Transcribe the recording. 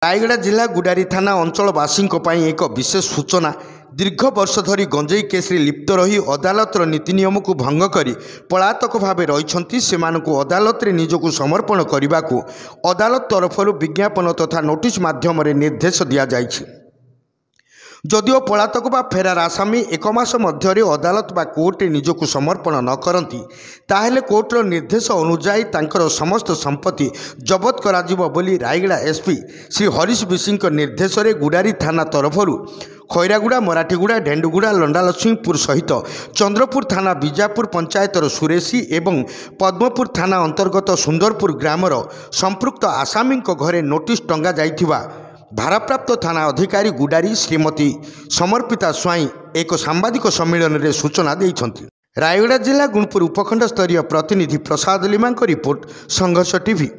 रायगड़ा जिला गुडारी थाना अंचलवासी एक विशेष सूचना। दीर्घ वर्ष धरी गंजेई केस लिप्त रही अदालतर नीति नियम को भंग कर पलातक भाव रही अदालत रे निजक समर्पण करने को अदालत तरफ विज्ञापन तथा नोटिस माध्यम निर्देश दि जाइछि। जदिओ पलातक बा फेरार आसामी एक मास मध्य अदालत बा कोर्ट निजक समर्पण न करती ताहेले कोर्टर निर्देश अनुजाई तांकर समस्त संपत्ति जबत कराजिबो बोली रायगड़ा एसपी श्री हरीश विशी निर्देश में गुडारी थाना तरफ खैरागुड़ा मराठीगुड़ा ढेंडुगुड़ा लंडालक्ष्मीपुर सहित चंद्रपुर थाना बीजापुर पंचायतर सुरेशी एवं पद्मपुर थाना अंतर्गत सुंदरपुर ग्रामर संपृक्त आसामी घरे नोटिस टंगा जाइथिबा भारप्राप्त थाना अधिकारी गुडारी श्रीमती समर्पिता स्वाई एक सांबादिक सम्मेलन में सूचना देइछन्ति। रायगड़ा जिला गुणपुर उपखंड स्तरीय प्रतिनिधि प्रसाद लिमा रिपोर्ट संघर्ष टीवी।